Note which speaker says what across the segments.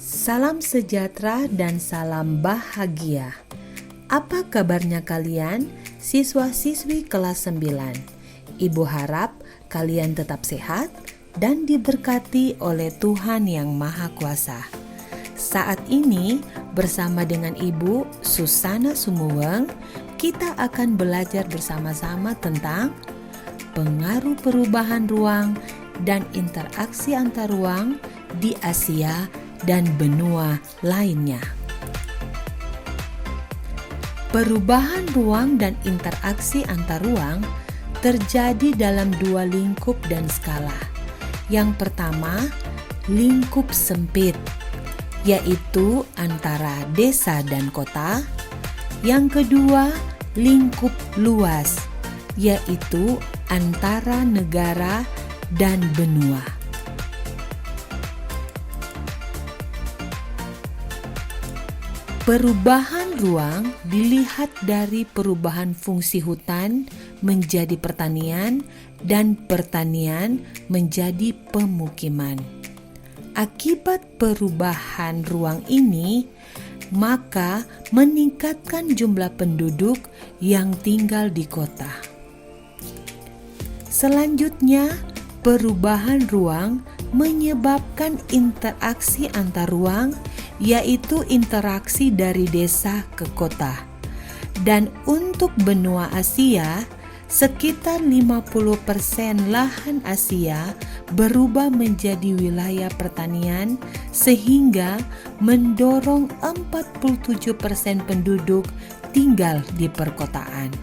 Speaker 1: Salam sejahtera dan salam bahagia. Apa kabarnya kalian, siswa-siswi kelas 9? Ibu harap kalian tetap sehat dan diberkati oleh Tuhan Yang Maha Kuasa. Saat ini bersama dengan Ibu Susana Sumuweng, kita akan belajar bersama-sama tentang pengaruh perubahan ruang dan interaksi antar ruang di Asia dan benua lainnya. Perubahan ruang dan interaksi antar ruang terjadi dalam dua lingkup dan skala. Yang pertama, lingkup sempit, yaitu antara desa dan kota. Yang kedua, lingkup luas, yaitu antara negara dan benua. Perubahan ruang dilihat dari perubahan fungsi hutan menjadi pertanian dan pertanian menjadi pemukiman. Akibat perubahan ruang ini, maka meningkatkan jumlah penduduk yang tinggal di kota. Selanjutnya, perubahan ruang menyebabkan interaksi antar ruang, yaitu interaksi dari desa ke kota. Dan untuk benua Asia, sekitar 50% lahan Asia berubah menjadi wilayah pertanian sehingga mendorong 47% penduduk tinggal di perkotaan.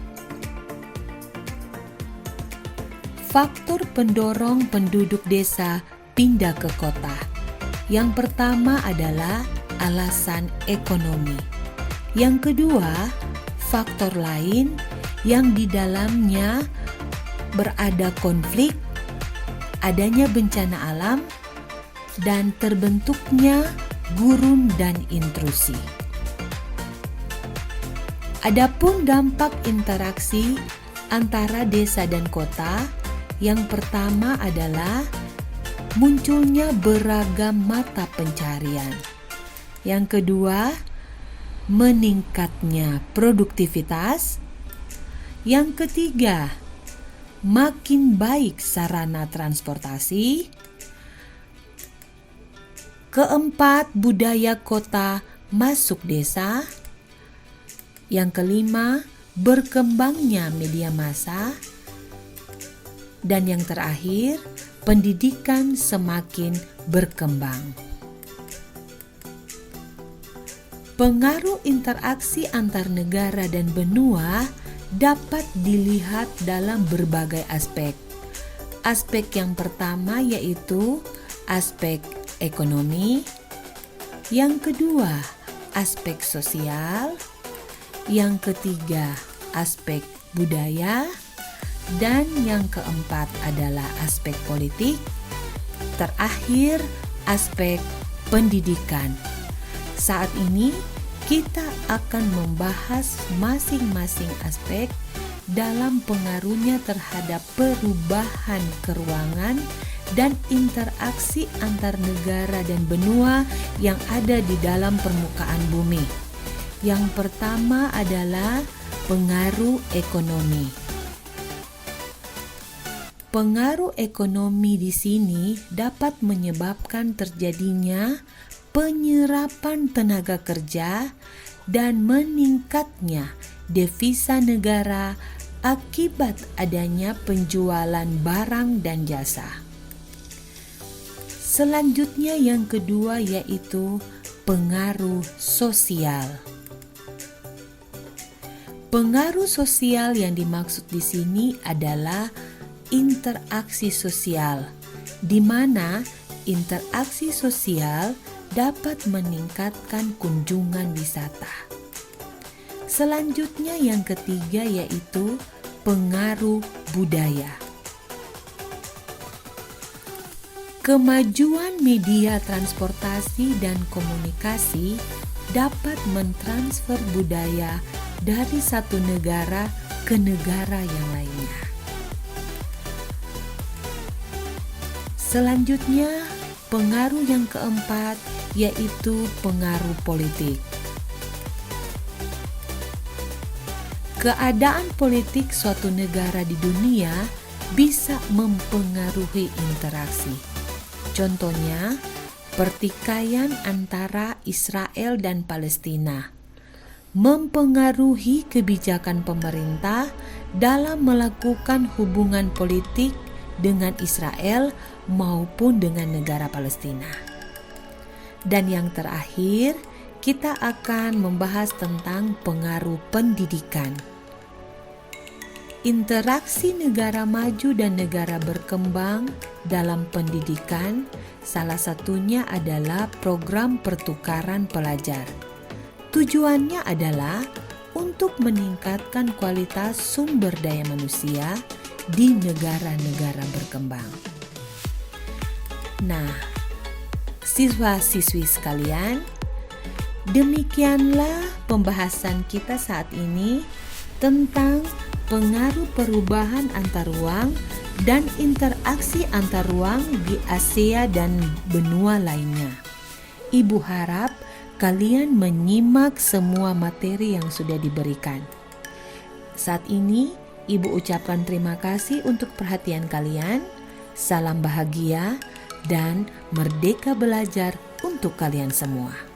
Speaker 1: Faktor pendorong penduduk desa pindah ke kota. Yang pertama adalah alasan ekonomi. Yang kedua, faktor lain yang di dalamnya berada konflik, adanya bencana alam, dan terbentuknya gurun dan intrusi. Adapun dampak interaksi antara desa dan kota, yang pertama adalah munculnya beragam mata pencarian. Yang kedua, meningkatnya produktivitas. Yang ketiga, makin baik sarana transportasi. Keempat, budaya kota masuk desa. Yang kelima, berkembangnya media massa. Dan yang terakhir, pendidikan semakin berkembang. Pengaruh interaksi antar negara dan benua dapat dilihat dalam berbagai aspek. Aspek yang pertama yaitu aspek ekonomi, yang kedua aspek sosial, yang ketiga aspek budaya, dan yang keempat adalah aspek politik, terakhir aspek pendidikan. Saat ini kita akan membahas masing-masing aspek dalam pengaruhnya terhadap perubahan keruangan dan interaksi antar negara dan benua yang ada di dalam permukaan bumi. Yang pertama adalah pengaruh ekonomi. Pengaruh ekonomi di sini dapat menyebabkan terjadinya penyerapan tenaga kerja dan meningkatnya devisa negara akibat adanya penjualan barang dan jasa. Selanjutnya yang kedua yaitu pengaruh sosial. Pengaruh sosial yang dimaksud di sini adalah interaksi sosial, di mana interaksi sosial dapat meningkatkan kunjungan wisata. Selanjutnya yang ketiga yaitu pengaruh budaya. Kemajuan media transportasi dan komunikasi dapat mentransfer budaya dari satu negara ke negara yang lainnya. Selanjutnya pengaruh yang keempat yaitu pengaruh politik. Keadaan politik suatu negara di dunia bisa mempengaruhi interaksi. Contohnya, pertikaian antara Israel dan Palestina mempengaruhi kebijakan pemerintah dalam melakukan hubungan politik dengan Israel maupun dengan negara Palestina. Dan yang terakhir, kita akan membahas tentang pengaruh pendidikan. Interaksi negara maju dan negara berkembang dalam pendidikan, salah satunya adalah program pertukaran pelajar. Tujuannya adalah untuk meningkatkan kualitas sumber daya manusia di negara-negara berkembang. Nah, siswa-siswi sekalian, demikianlah pembahasan kita saat ini tentang pengaruh perubahan antar ruang dan interaksi antar ruang di Asia dan benua lainnya. Ibu harap kalian menyimak semua materi yang sudah diberikan. Saat ini, Ibu ucapkan terima kasih untuk perhatian kalian. Salam bahagia dan merdeka belajar untuk kalian semua.